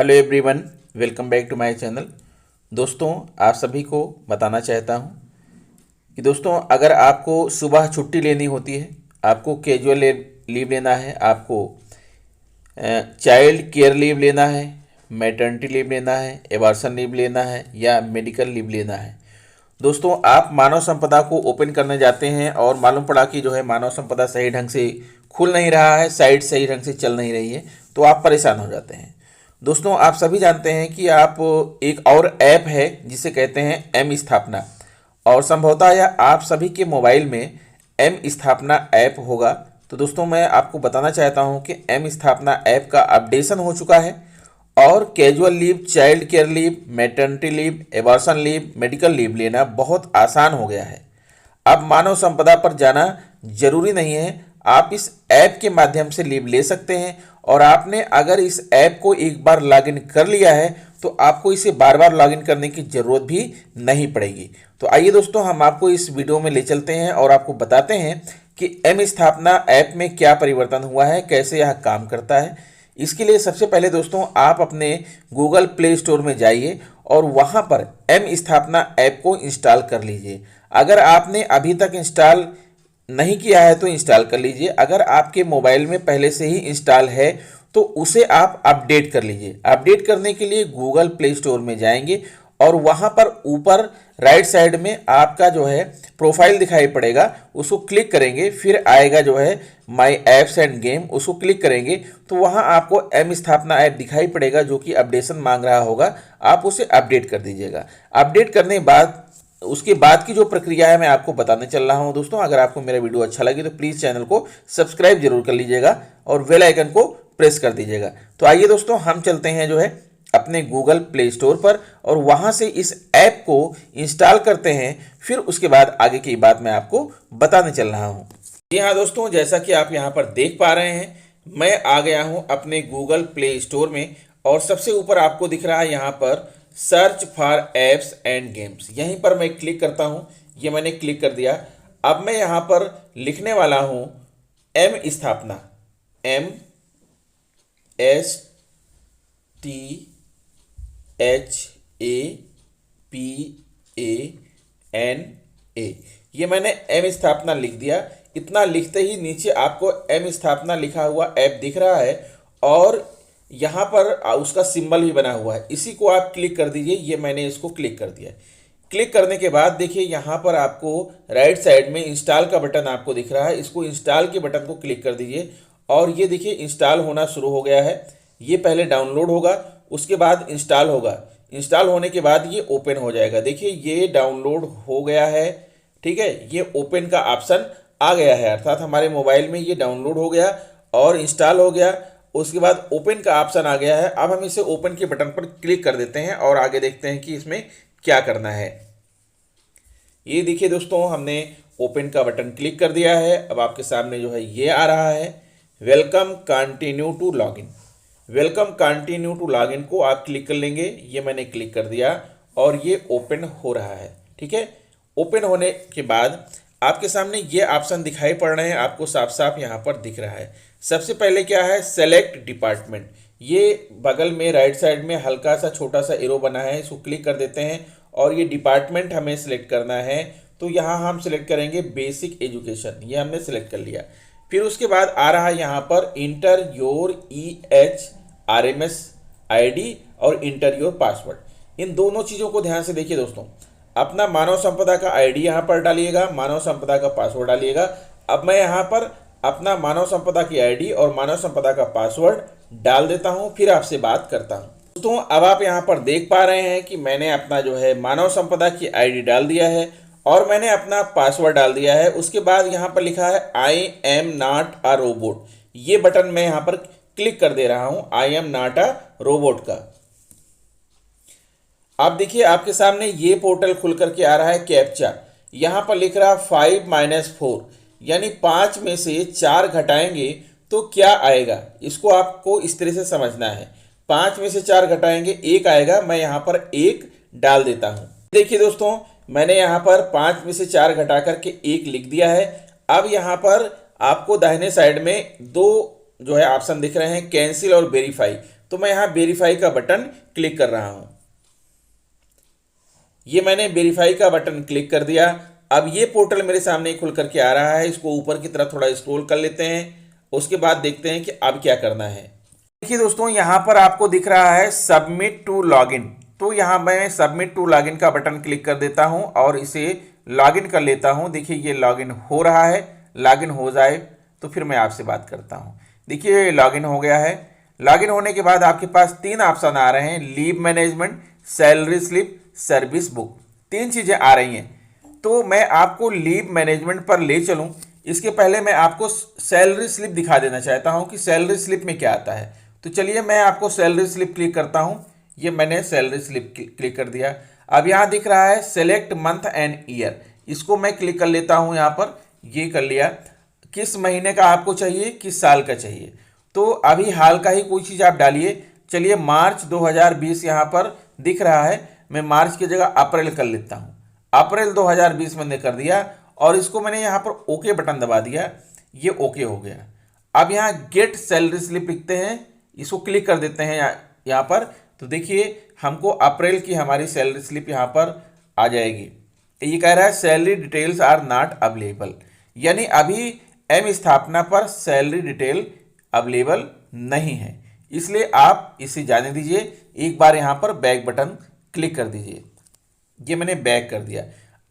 Hello everyone, welcome back to my channel. दोस्तों, आप सभी को बताना चाहता हूं कि दोस्तों अगर आपको सुबह छुट्टी लेनी होती है, आपको कैजुअल लीव लेना है, आपको चाइल्ड केयर लीव लेना है, मैटरनिटी लीव लेना है, एबॉर्शन लीव लेना है या मेडिकल लीव लेना है। दोस्तों, आप मानव संपदा को ओपन करने जाते हैं और मालूम पड़ा कि जो है मानव संपदा सही ढंग से खुल नहीं रहा है, साइट सही ढंग से चल नहीं रही है, तो आप परेशान हो जाते हैं। दोस्तों, आप सभी जानते हैं कि आप एक और ऐप है जिसे कहते हैं एम स्थापना, और संभवतः यह आप सभी के मोबाइल में एम स्थापना ऐप होगा। तो दोस्तों, मैं आपको बताना चाहता हूं कि एम स्थापना ऐप का अपडेशन हो चुका है और casual leave, child care leave, maternity leave, abortion leave, medical leave लेना बहुत आसान हो गया है। अब मानव संपदा पर जाना जरूरी नहीं है, आप इस ऐप के माध्यम से लीव ले सकते हैं। और आपने अगर इस ऐप को एक बार लॉगिन कर लिया है तो आपको इसे बार बार लॉगिन करने की ज़रूरत भी नहीं पड़ेगी। तो आइए दोस्तों, हम आपको इस वीडियो में ले चलते हैं और आपको बताते हैं कि एम स्थापना ऐप में क्या परिवर्तन हुआ है, कैसे यह काम करता है। इसके लिए सबसे पहले दोस्तों आप अपने गूगल प्ले स्टोर में जाइए और वहाँ पर एम स्थापना ऐप को इंस्टॉल कर लीजिए। अगर आपने अभी तक इंस्टॉल नहीं किया है तो इंस्टॉल कर लीजिए। अगर आपके मोबाइल में पहले से ही इंस्टॉल है तो उसे आप अपडेट कर लीजिए। अपडेट करने के लिए गूगल प्ले स्टोर में जाएंगे और वहाँ पर ऊपर राइट साइड में आपका जो है प्रोफाइल दिखाई पड़ेगा, उसको क्लिक करेंगे। फिर आएगा जो है माई ऐप्स एंड गेम, उसको क्लिक करेंगे तो वहाँ आपको एम स्थापना ऐप दिखाई पड़ेगा जो कि अपडेशन मांग रहा होगा, आप उसे अपडेट कर दीजिएगा। अपडेट करने के बाद उसके बाद की जो प्रक्रिया है मैं आपको बताने चल रहा हूं। दोस्तों, अगर आपको मेरा वीडियो अच्छा लगे तो प्लीज़ चैनल को सब्सक्राइब जरूर कर लीजिएगा और बेल आइकन को प्रेस कर दीजिएगा। तो आइए दोस्तों, हम चलते हैं जो है अपने गूगल प्ले स्टोर पर और वहां से इस ऐप को इंस्टॉल करते हैं। फिर उसके बाद आगे की बात मैं आपको बताने चल रहा हूँ। जी हाँ दोस्तों, जैसा कि आप यहाँ पर देख पा रहे हैं, मैं आ गया हूँ अपने गूगल प्ले स्टोर में और सबसे ऊपर आपको दिख रहा है यहाँ पर search for apps and games. यहीं पर मैं क्लिक करता हूँ। ये मैंने क्लिक कर दिया। अब मैं यहाँ पर लिखने वाला हूँ M Sthapana, M S T H A P A N A. ये मैंने एम स्थापना लिख दिया। इतना लिखते ही नीचे आपको एम स्थापना लिखा हुआ ऐप दिख रहा है और यहाँ पर उसका सिंबल भी बना हुआ है, इसी को आप क्लिक कर दीजिए। ये मैंने इसको क्लिक कर दिया। क्लिक करने के बाद देखिए यहाँ पर आपको राइट साइड में इंस्टॉल का बटन आपको दिख रहा है, इसको इंस्टॉल के बटन को क्लिक कर दीजिए और ये देखिए इंस्टॉल होना शुरू हो गया है। ये पहले डाउनलोड होगा, उसके बाद इंस्टॉल होगा। इंस्टॉल होने के बाद ये ओपन हो जाएगा। देखिए ये डाउनलोड हो गया है, ठीक है। ये ओपन का ऑप्शन आ गया है, अर्थात हमारे मोबाइल में ये डाउनलोड हो गया और इंस्टॉल हो गया। उसके बाद ओपन का ऑप्शन आ गया है। अब हम इसे ओपन के बटन पर क्लिक कर देते हैं और आगे देखते हैं कि इसमें क्या करना है। ये देखिए दोस्तों, हमने ओपन का बटन क्लिक कर दिया है। अब आपके सामने जो है ये आ रहा है, welcome continue to login. Welcome continue to login को आप क्लिक कर लेंगे। ये मैंने क्लिक कर दिया और ये ओपन हो रहा है, ठीक है। ओपन होने के बाद आपके सामने ये ऑप्शन दिखाई पड़ रहे हैं, आपको साफ साफ यहाँ पर दिख रहा है। सबसे पहले क्या है, सेलेक्ट डिपार्टमेंट। ये बगल में राइट साइड में हल्का सा छोटा सा एरो बना है, इसको क्लिक कर देते हैं और ये डिपार्टमेंट हमें सिलेक्ट करना है। तो यहाँ हम सिलेक्ट करेंगे बेसिक एजुकेशन, ये हमने सिलेक्ट कर लिया। फिर उसके बाद आ रहा है यहाँ पर इंटर योर EHRMS ID और इंटर योर पासवर्ड। इन दोनों चीज़ों को ध्यान से देखिए दोस्तों। अपना मानव संपदा का ID यहाँ पर डालिएगा, मानव संपदा का पासवर्ड डालिएगा। अब मैं यहाँ पर अपना मानव संपदा की ID और मानव संपदा का पासवर्ड डाल देता हूँ, फिर आपसे बात करता हूँ। दोस्तों, अब आप यहाँ पर देख पा रहे हैं कि मैंने अपना जो है मानव संपदा की ID डाल दिया है और मैंने अपना पासवर्ड डाल दिया है। उसके बाद यहाँ पर लिखा है I am not a robot. ये बटन मैं यहाँ पर क्लिक कर दे रहा हूँ, I am not a robot का। आप देखिए आपके सामने ये पोर्टल खुल करके आ रहा है कैप्चा। यहाँ पर लिख रहा है 5-4, यानी 5 में से 4 घटाएंगे तो क्या आएगा, इसको आपको इस तरह से समझना है। 5 में से 4 घटाएंगे 1 आएगा। मैं यहाँ पर 1 डाल देता हूँ। देखिए दोस्तों, मैंने यहाँ पर 5 में से 4 घटा करके 1 लिख दिया है। अब यहाँ पर आपको दाहिने साइड में 2 जो है ऑप्शन दिख रहे हैं, कैंसिल और वेरीफाई। तो मैं यहाँ वेरीफाई का बटन क्लिक कर रहा हूँ। ये मैंने वेरीफाई का बटन क्लिक कर दिया। अब ये पोर्टल मेरे सामने खुल करके आ रहा है। इसको ऊपर की तरफ थोड़ा स्क्रॉल कर लेते हैं, उसके बाद देखते हैं कि अब क्या करना है। देखिए दोस्तों, यहाँ पर आपको दिख रहा है सबमिट टू लॉगिन। तो यहाँ मैं सबमिट टू लॉगिन का बटन क्लिक कर देता हूँ और इसे लॉगिन कर लेता हूँ। देखिए ये लॉगिन हो रहा है। लॉगिन हो जाए तो फिर मैं आपसे बात करता हूँ। देखिए लॉगिन हो गया है। लॉगिन होने के बाद आपके पास 3 ऑप्शन आ रहे हैं, leave management, salary slip, service book. 3 चीज़ें आ रही हैं। तो मैं आपको लीव मैनेजमेंट पर ले चलूं, इसके पहले मैं आपको सैलरी स्लिप दिखा देना चाहता हूं कि सैलरी स्लिप में क्या आता है। तो चलिए मैं आपको सैलरी स्लिप क्लिक करता हूं। ये मैंने सैलरी स्लिप क्लिक कर दिया। अब यहाँ दिख रहा है सेलेक्ट मंथ एंड ईयर, इसको मैं क्लिक कर लेता हूँ। यहाँ पर ये कर लिया। किस महीने का आपको चाहिए, किस साल का चाहिए, तो अभी हाल का ही कोई चीज़ आप डालिए। चलिए मार्च 2020 यहाँ पर दिख रहा है, मैं मार्च की जगह अप्रैल कर लेता हूँ। अप्रैल 2020 मैंने कर दिया और इसको मैंने यहाँ पर ओके बटन दबा दिया। ये ओके हो गया। अब यहाँ गेट सैलरी स्लिप लिखते हैं, इसको क्लिक कर देते हैं यहाँ पर। तो देखिए हमको अप्रैल की हमारी सैलरी स्लिप यहाँ पर आ जाएगी। ये कह रहा है salary details are not available, यानी अभी एम स्थापना पर सैलरी डिटेल अवेलेबल नहीं है, इसलिए आप इसे जाने दीजिए। एक बार यहाँ पर बैक बटन क्लिक कर दीजिए। ये मैंने बैक कर दिया।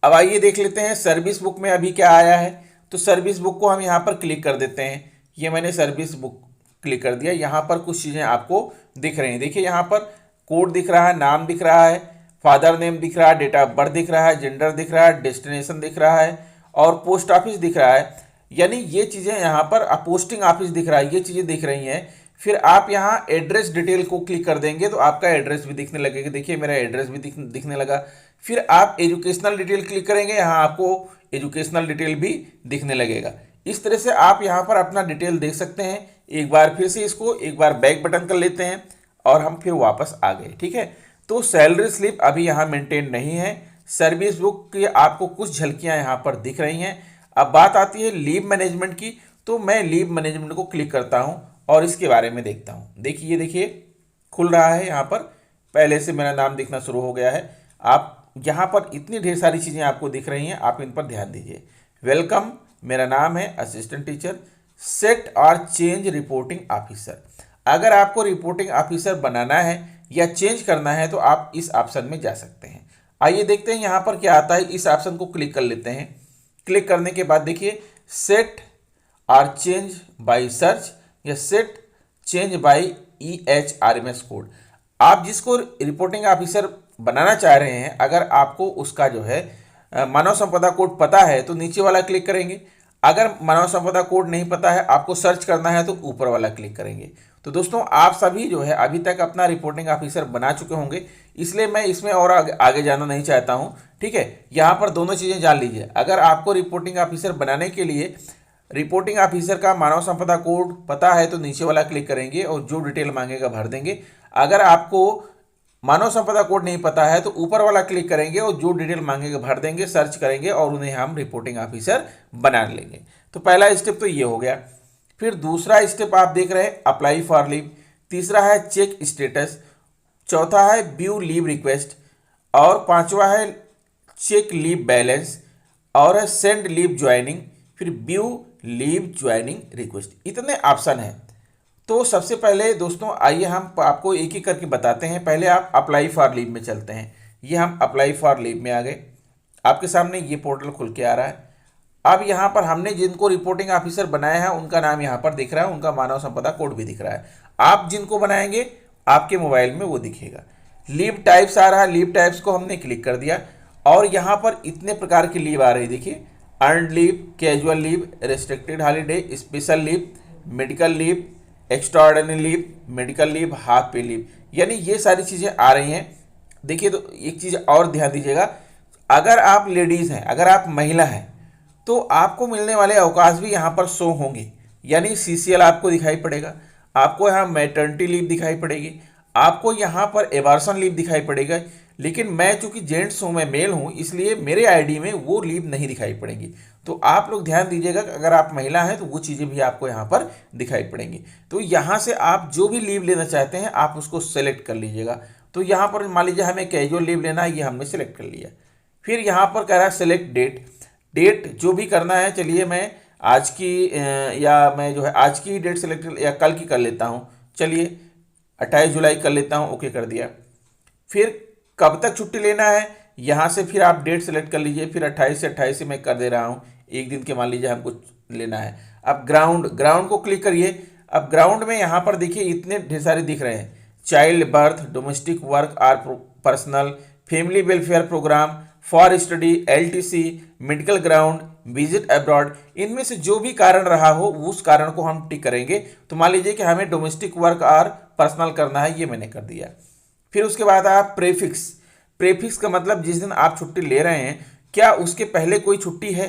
अब आइए देख लेते हैं सर्विस बुक में अभी क्या आया है। तो सर्विस बुक को हम यहाँ पर क्लिक कर देते हैं। ये मैंने सर्विस बुक क्लिक कर दिया। यहाँ पर कुछ चीज़ें आपको दिख रही हैं। देखिए यहाँ पर कोड दिख रहा है, नाम दिख रहा है, फादर नेम दिख रहा है, डेट ऑफ बर्थ दिख रहा है, जेंडर दिख रहा है, डेस्टिनेशन दिख रहा है और पोस्ट ऑफिस दिख रहा है। यानी ये चीज़ें यहाँ पर पोस्टिंग ऑफिस दिख रहा है, ये चीज़ें दिख रही हैं। फिर आप यहाँ एड्रेस डिटेल को क्लिक कर देंगे तो आपका एड्रेस भी दिखने लगेगा। देखिए मेरा एड्रेस भी दिखने लगा। फिर आप एजुकेशनल डिटेल क्लिक करेंगे, यहाँ आपको एजुकेशनल डिटेल भी दिखने लगेगा। इस तरह से आप यहाँ पर अपना डिटेल देख सकते हैं। एक बार फिर से इसको एक बार बैक बटन कर लेते हैं और हम फिर वापस आ गए। ठीक है, तो सैलरी स्लिप अभी यहाँ मेंटेन नहीं है। सर्विस बुक की आपको कुछ झलकियाँ यहाँ पर दिख रही हैं। अब बात आती है लीव मैनेजमेंट की। तो मैं लीव मैनेजमेंट को क्लिक करता हूँ और इसके बारे में देखता हूँ। देखिए खुल रहा है। यहाँ पर पहले से मेरा नाम दिखना शुरू हो गया है। आप यहाँ पर इतनी ढेर सारी चीज़ें आपको दिख रही हैं, आप इन पर ध्यान दीजिए। वेलकम, मेरा नाम है असिस्टेंट टीचर, सेट और चेंज रिपोर्टिंग ऑफिसर। अगर आपको रिपोर्टिंग ऑफिसर बनाना है या चेंज करना है तो आप इस ऑप्शन में जा सकते हैं। आइए देखते हैं यहाँ पर क्या आता है। इस ऑप्शन को क्लिक कर लेते हैं। क्लिक करने के बाद देखिए सेट और चेंज बाय सर्च या set change bye EHRMS code. आप जिसको रिपोर्टिंग ऑफिसर बनाना चाह रहे हैं, अगर आपको उसका जो है मानव संपदा कोड पता है तो नीचे वाला क्लिक करेंगे। अगर मानव संपदा कोड नहीं पता है, आपको सर्च करना है, तो ऊपर वाला क्लिक करेंगे। तो दोस्तों आप सभी जो है अभी तक अपना रिपोर्टिंग ऑफिसर बना चुके होंगे, इसलिए मैं इसमें और आगे जाना नहीं चाहता हूं। ठीक है, यहाँ पर दोनों चीज़ें जान लीजिए। अगर आपको रिपोर्टिंग ऑफिसर बनाने के लिए रिपोर्टिंग ऑफिसर का मानव संपदा कोड पता है तो नीचे वाला क्लिक करेंगे और जो डिटेल मांगेगा भर देंगे। अगर आपको मानव संपदा कोड नहीं पता है तो ऊपर वाला क्लिक करेंगे और जो डिटेल मांगेगा भर देंगे, सर्च करेंगे और उन्हें हम रिपोर्टिंग ऑफिसर बना लेंगे। तो पहला स्टेप तो ये हो गया। फिर दूसरा स्टेप आप देख रहे हैं अप्लाई फॉर लीव, तीसरा है चेक स्टेटस, चौथा है व्यू लीव रिक्वेस्ट और पांचवा है चेक लीव बैलेंस और है सेंड लीव ज्वाइनिंग, फिर व्यू लीव ज्वाइनिंग रिक्वेस्ट। इतने ऑप्शन हैं। तो सबसे पहले दोस्तों आइए हम आपको एक एक करके बताते हैं। पहले आप अप्लाई फॉर लीव में चलते हैं। ये हम अप्लाई फॉर लीव में आ गए। आपके सामने ये पोर्टल खुल के आ रहा है। अब यहाँ पर हमने जिनको रिपोर्टिंग ऑफिसर बनाया है उनका नाम यहाँ पर दिख रहा है, उनका मानव संपदा कोड भी दिख रहा है। आप जिनको बनाएंगे आपके मोबाइल में वो दिखेगा। लीव टाइप्स आ रहा है, लीव टाइप्स को हमने क्लिक कर दिया और यहाँ पर इतने प्रकार की लीव आ रही है। देखिए earned leave, casual leave, restricted holiday, special leave, medical leave, extraordinary leave, medical leave, half पे लीव, यानी ये सारी चीज़ें आ रही हैं। देखिए तो एक चीज़ और ध्यान दीजिएगा, अगर आप लेडीज़ हैं, अगर आप महिला हैं तो आपको मिलने वाले अवकाश भी यहाँ पर शो होंगे। यानी CCL आपको दिखाई पड़ेगा, आपको यहाँ मैटर्निटी लीव दिखाई पड़ेगी, आपको यहाँ पर एबॉर्शन लीव दिखाई पड़ेगा। लेकिन मैं चूंकि जेंट्स हूँ, मैं मेल हूँ, इसलिए मेरे आईडी में वो लीव नहीं दिखाई पड़ेंगी। तो आप लोग ध्यान दीजिएगा कि अगर आप महिला हैं तो वो चीज़ें भी आपको यहाँ पर दिखाई पड़ेंगी। तो यहाँ से आप जो भी लीव लेना चाहते हैं आप उसको सेलेक्ट कर लीजिएगा। तो यहाँ पर मान लीजिए हमें कैजुअल लीव लेना है, ये हमने सेलेक्ट कर लिया। फिर यहाँ पर कह रहा है सेलेक्ट डेट। डेट जो भी करना है, चलिए मैं आज की या मैं जो है आज की डेट सेलेक्ट या कल की कर लेता हूँ। चलिए 28 जुलाई कर लेता हूँ, ओके कर दिया। फिर कब तक छुट्टी लेना है, यहाँ से फिर आप डेट सेलेक्ट कर लीजिए। फिर 28 से 28 से मैं कर दे रहा हूँ, एक दिन के मान लीजिए हमको लेना है। अब ग्राउंड को क्लिक करिए। अब ग्राउंड में यहाँ पर देखिए इतने ढेर सारे दिख रहे हैं, child birth, domestic work are personal, family welfare programme, for study, LTC, medical ground, visit abroad. इनमें से जो भी कारण रहा हो उस कारण को हम टिक करेंगे। तो मान लीजिए कि हमें डोमेस्टिक वर्क आर पर्सनल करना है, ये मैंने कर दिया। फिर उसके बाद आप प्रेफिक्स का मतलब जिस दिन आप छुट्टी ले रहे हैं क्या उसके पहले कोई छुट्टी है।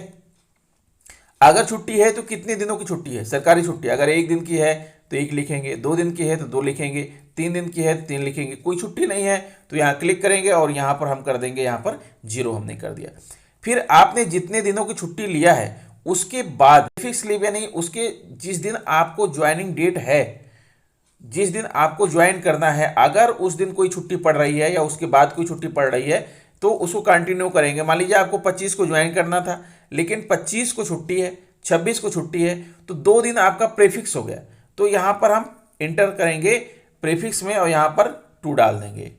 अगर छुट्टी है तो कितने दिनों की छुट्टी है, सरकारी छुट्टी। अगर 1 दिन की है तो 1 लिखेंगे, 2 दिन की है तो 2 लिखेंगे, 3 दिन की है तो 3 लिखेंगे। कोई छुट्टी नहीं है तो यहाँ क्लिक करेंगे और यहाँ पर हम कर देंगे, यहाँ पर 0 हमने कर दिया। फिर आपने जितने दिनों की छुट्टी लिया है उसके बाद फिक्स लीव यानी उसके जिस दिन आपको ज्वाइनिंग डेट है, जिस दिन आपको ज्वाइन करना है, अगर उस दिन कोई छुट्टी पड़ रही है या उसके बाद कोई छुट्टी पड़ रही है तो उसको कंटिन्यू करेंगे। मान लीजिए आपको 25 को ज्वाइन करना था लेकिन 25 को छुट्टी है, 26 को छुट्टी है, तो 2 दिन आपका प्रीफिक्स हो गया। तो यहाँ पर हम इंटर करेंगे प्रीफिक्स में और यहाँ पर 2 डाल देंगे।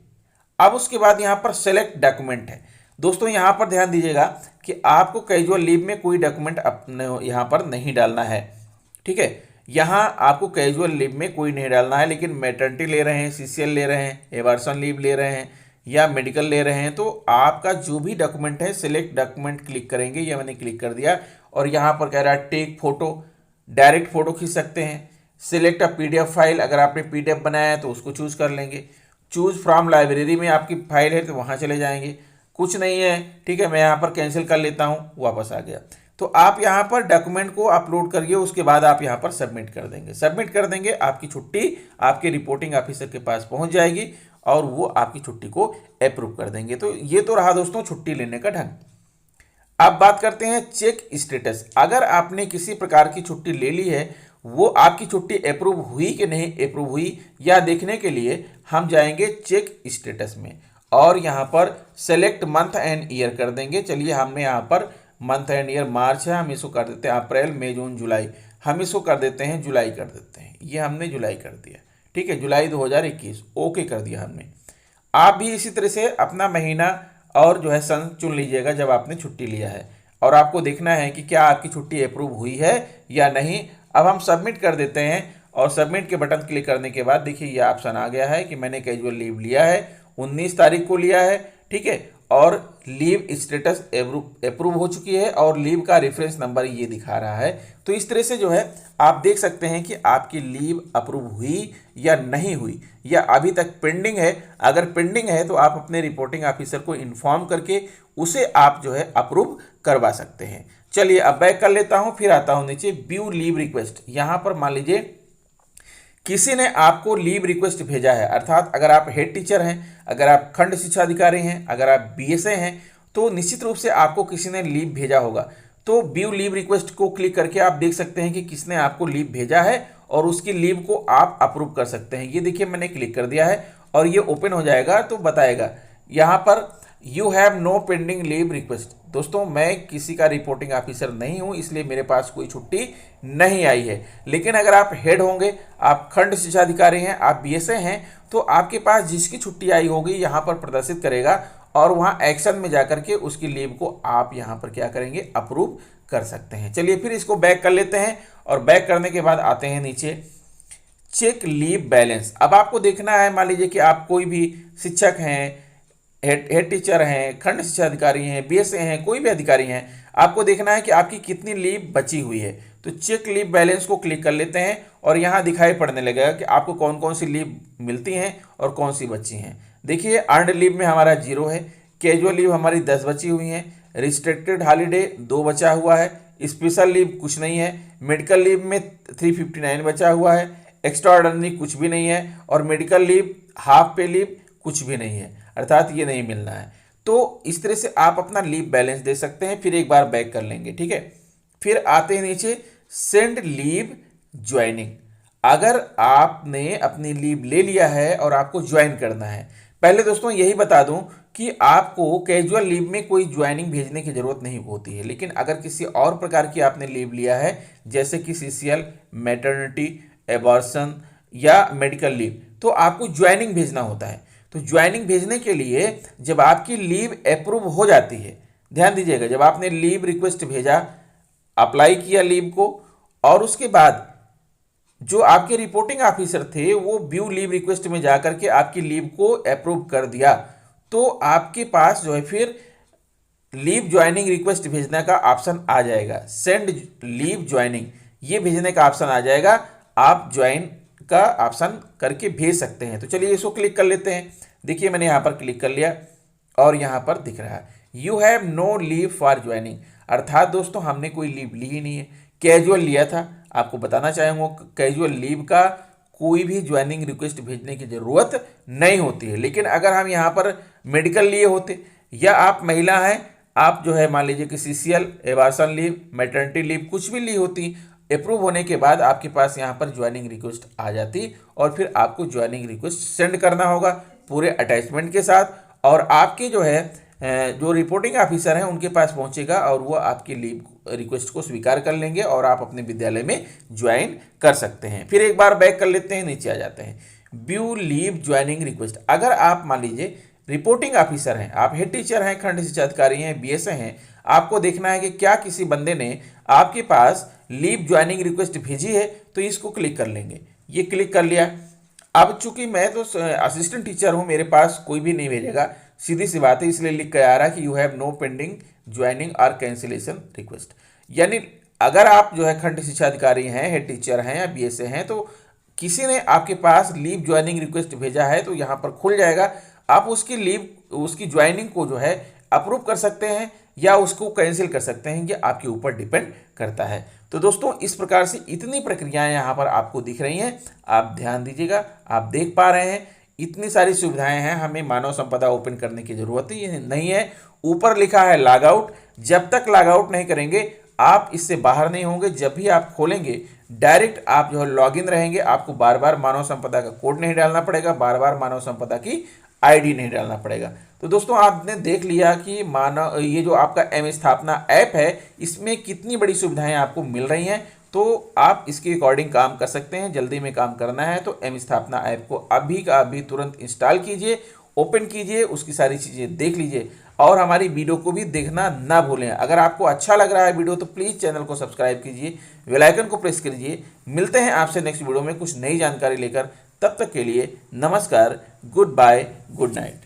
अब उसके बाद यहाँ पर सेलेक्ट डॉक्यूमेंट है। दोस्तों यहाँ पर ध्यान दीजिएगा कि आपको कैजुअल लीव में कोई डॉक्यूमेंट अपने यहाँ पर नहीं डालना है, ठीक है। यहाँ आपको कैजुअल लीव में कोई नहीं डालना है, लेकिन मैटरनिटी ले रहे हैं, CCL ले रहे हैं, एबॉर्शन लीव ले रहे हैं या मेडिकल ले रहे हैं, तो आपका जो भी डॉक्यूमेंट है सिलेक्ट डॉक्यूमेंट क्लिक करेंगे। ये मैंने क्लिक कर दिया और यहाँ पर कह रहा है टेक फोटो, डायरेक्ट फोटो खींच सकते हैं। सिलेक्ट अ PDF फाइल, अगर आपने PDF बनाया है तो उसको चूज कर लेंगे। चूज फ्रॉम लाइब्रेरी में आपकी फाइल है तो वहाँ चले जाएंगे। कुछ नहीं है, ठीक है, मैं यहाँ पर कैंसिल कर लेता हूँ, वापस आ गया। तो आप यहाँ पर डॉक्यूमेंट को अपलोड करिए, उसके बाद आप यहाँ पर सबमिट कर देंगे। सबमिट कर देंगे, आपकी छुट्टी आपके रिपोर्टिंग ऑफिसर के पास पहुँच जाएगी और वो आपकी छुट्टी को अप्रूव कर देंगे। तो ये तो रहा दोस्तों छुट्टी लेने का ढंग। अब बात करते हैं चेक स्टेटस। अगर आपने किसी प्रकार की छुट्टी ले ली है, वो आपकी छुट्टी अप्रूव हुई कि नहीं अप्रूव हुई या देखने के लिए हम जाएंगे चेक स्टेटस में और यहाँ पर सेलेक्ट मंथ एंड ईयर कर देंगे। चलिए हमने यहाँ per month and year March है, हम इसको कर देते हैं अप्रैल मई जून जुलाई, हम इसको कर देते हैं जुलाई कर देते हैं। ये हमने जुलाई कर दिया, ठीक है, जुलाई 2021 ओके कर दिया हमने। आप भी इसी तरह से अपना महीना और जो है सन चुन लीजिएगा जब आपने छुट्टी लिया है और आपको देखना है कि क्या आपकी छुट्टी अप्रूव हुई है या नहीं। अब हम सबमिट कर देते हैं और सबमिट के बटन क्लिक करने के बाद देखिए ये ऑप्शन आ गया है कि मैंने कैजुअल लीव लिया है, 19 तारीख को लिया है, ठीक है, और लीव स्टेटस अप्रूव हो चुकी है और लीव का रेफरेंस नंबर ये दिखा रहा है। तो इस तरह से जो है आप देख सकते हैं कि आपकी लीव अप्रूव हुई या नहीं हुई या अभी तक पेंडिंग है। अगर पेंडिंग है तो आप अपने रिपोर्टिंग ऑफिसर को इन्फॉर्म करके उसे आप जो है अप्रूव करवा सकते हैं। चलिए अब बैक कर लेता हूं, फिर आता हूं नीचे व्यू लीव रिक्वेस्ट। यहां पर मान लीजिए किसी ने आपको लीव रिक्वेस्ट भेजा है, अर्थात अगर आप हेड टीचर हैं, अगर आप खंड शिक्षा अधिकारी हैं, अगर आप BSA हैं, तो निश्चित रूप से आपको किसी ने लीव भेजा होगा। तो व्यू लीव रिक्वेस्ट को क्लिक करके आप देख सकते हैं कि किसने आपको लीव भेजा है और उसकी लीव को आप अप्रूव कर सकते हैं। ये देखिए मैंने क्लिक कर दिया है और ये ओपन हो जाएगा तो बताएगा यहाँ पर you have no pending leave request. दोस्तों मैं किसी का रिपोर्टिंग ऑफिसर नहीं हूँ, इसलिए मेरे पास कोई छुट्टी नहीं आई है। लेकिन अगर आप हेड होंगे, आप खंड शिक्षा अधिकारी हैं, आप BSA हैं, तो आपके पास जिसकी छुट्टी आई होगी यहाँ पर प्रदर्शित करेगा और वहाँ एक्शन में जाकर के उसकी लीव को आप यहाँ पर क्या करेंगे अप्रूव कर सकते हैं। चलिए फिर इसको बैक कर लेते हैं और बैक करने के बाद आते हैं नीचे चेक लीव बैलेंस। अब आपको देखना है, मान लीजिए कि आप कोई भी शिक्षक हैं, हेड टीचर हैं, खंड शिक्षा अधिकारी हैं, BSA हैं, कोई भी अधिकारी हैं, आपको देखना है कि आपकी कितनी लीव बची हुई है। तो चेक लीव बैलेंस को क्लिक कर लेते हैं और यहाँ दिखाई पड़ने लगेगा कि आपको कौन कौन सी लीव मिलती हैं और कौन सी बची हैं। देखिए अर्नड लीव में हमारा 0 है, कैजुअल लीव हमारी 10 बची हुई हैं, रिस्ट्रिक्टेड हॉलीडे 2 बचा हुआ है, स्पेशल लीव कुछ नहीं है, मेडिकल लीव में 359 बचा हुआ है, एक्स्ट्रा ऑर्डिनरी कुछ भी नहीं है और मेडिकल लीव हाफ पे लीव कुछ भी नहीं है, अर्थात ये नहीं मिलना है। तो इस तरह से आप अपना लीव बैलेंस दे सकते हैं। फिर एक बार बैक कर लेंगे, ठीक है। फिर आते हैं नीचे सेंड लीव ज्वाइनिंग। अगर आपने अपनी लीव ले लिया है और आपको ज्वाइन करना है, पहले दोस्तों यही बता दूं कि आपको कैजुअल लीव में कोई ज्वाइनिंग भेजने की जरूरत नहीं होती है। लेकिन अगर किसी और प्रकार की आपने लीव लिया है, जैसे कि सीसीएल, मैटरनिटी, एबॉर्शन या मेडिकल लीव, तो आपको ज्वाइनिंग भेजना होता है। तो ज्वाइनिंग भेजने के लिए जब आपकी लीव अप्रूव हो जाती है, ध्यान दीजिएगा, जब आपने लीव रिक्वेस्ट भेजा, अप्लाई किया लीव को, और उसके बाद जो आपके रिपोर्टिंग ऑफिसर थे वो व्यू लीव रिक्वेस्ट में जाकर के आपकी लीव को अप्रूव कर दिया, तो आपके पास जो है फिर लीव ज्वाइनिंग रिक्वेस्ट भेजने का ऑप्शन आ जाएगा। सेंड लीव ज्वाइनिंग, ये भेजने का ऑप्शन आ जाएगा। आप ज्वाइन का ऑप्शन करके भेज सकते हैं। तो चलिए इसको क्लिक कर लेते हैं। देखिए मैंने यहाँ पर क्लिक कर लिया और यहाँ पर दिख रहा है you have no leave for joining, अर्थात दोस्तों हमने कोई लीव ली ही नहीं है, कैजुअल लिया था। आपको बताना चाहूँगा कैजुअल लीव का कोई भी ज्वाइनिंग रिक्वेस्ट भेजने की ज़रूरत नहीं होती है। लेकिन अगर हम यहाँ पर मेडिकल लिए होते, या आप महिला हैं, आप जो है मान लीजिए कि सीसीएल, एबार्सन लीव, मैटरनिटी लीव कुछ भी ली होती, अप्रूव होने के बाद आपके पास यहाँ पर ज्वाइनिंग रिक्वेस्ट आ जाती और फिर आपको ज्वाइनिंग रिक्वेस्ट सेंड करना होगा पूरे अटैचमेंट के साथ, और आपके जो है जो रिपोर्टिंग ऑफिसर हैं उनके पास पहुंचेगा और वो आपकी लीव रिक्वेस्ट को स्वीकार कर लेंगे और आप अपने विद्यालय में ज्वाइन कर सकते हैं। फिर एक बार बैक कर लेते हैं, नीचे आ जाते हैं व्यू लीव ज्वाइनिंग रिक्वेस्ट। अगर आप मान लीजिए रिपोर्टिंग ऑफिसर हैं, आप हेड टीचर हैं, खंड शिक्षा अधिकारी हैं, बीएसए हैं, आपको देखना है कि क्या किसी बंदे ने आपके पास लीव ज्वाइनिंग रिक्वेस्ट भेजी है, तो इसको क्लिक कर लेंगे। ये क्लिक कर लिया। अब चूंकि मैं तो असिस्टेंट टीचर हूं, मेरे पास कोई भी नहीं भेजेगा, सीधी सी बात है, इसलिए लिख के आ रहा है कि you have no pending joining और कैंसिलेशन रिक्वेस्ट। यानी अगर आप जो है खंड शिक्षा अधिकारी हैं, हेड टीचर हैं या बीएसए हैं, तो किसी ने आपके पास लीव ज्वाइनिंग रिक्वेस्ट भेजा है तो यहाँ पर खुल जाएगा। आप उसकी लीव, उसकी ज्वाइनिंग को जो है अप्रूव कर सकते हैं या उसको कैंसिल कर सकते हैं, ये आपके ऊपर डिपेंड करता है। तो दोस्तों इस प्रकार से इतनी प्रक्रियाएं यहाँ पर आपको दिख रही हैं, आप ध्यान दीजिएगा। आप देख पा रहे हैं इतनी सारी सुविधाएं हैं, हमें मानव संपदा ओपन करने की जरूरत ही नहीं है। ऊपर लिखा है लॉग आउट, जब तक लॉग आउट नहीं करेंगे आप इससे बाहर नहीं होंगे। जब भी आप खोलेंगे डायरेक्ट आप जो है लॉग इन रहेंगे, आपको बार बार मानव संपदा का कोड नहीं डालना पड़ेगा, बार बार मानव संपदा की आईडी नहीं डालना पड़ेगा। तो दोस्तों आपने देख लिया कि मानव, ये जो आपका एम स्थापना ऐप है, इसमें कितनी बड़ी सुविधाएं आपको मिल रही हैं। तो आप इसके अकॉर्डिंग काम कर सकते हैं। जल्दी में काम करना है तो एम स्थापना ऐप को अभी का अभी तुरंत इंस्टॉल कीजिए, ओपन कीजिए, उसकी सारी चीज़ें देख लीजिए और हमारी वीडियो को भी देखना ना भूलें। अगर आपको अच्छा लग रहा है वीडियो तो प्लीज़ चैनल को सब्सक्राइब कीजिए, बेल आइकन को प्रेस कीजिए। मिलते हैं आपसे नेक्स्ट वीडियो में कुछ नई जानकारी लेकर। तब तक के लिए नमस्कार, गुड बाय, गुड नाइट।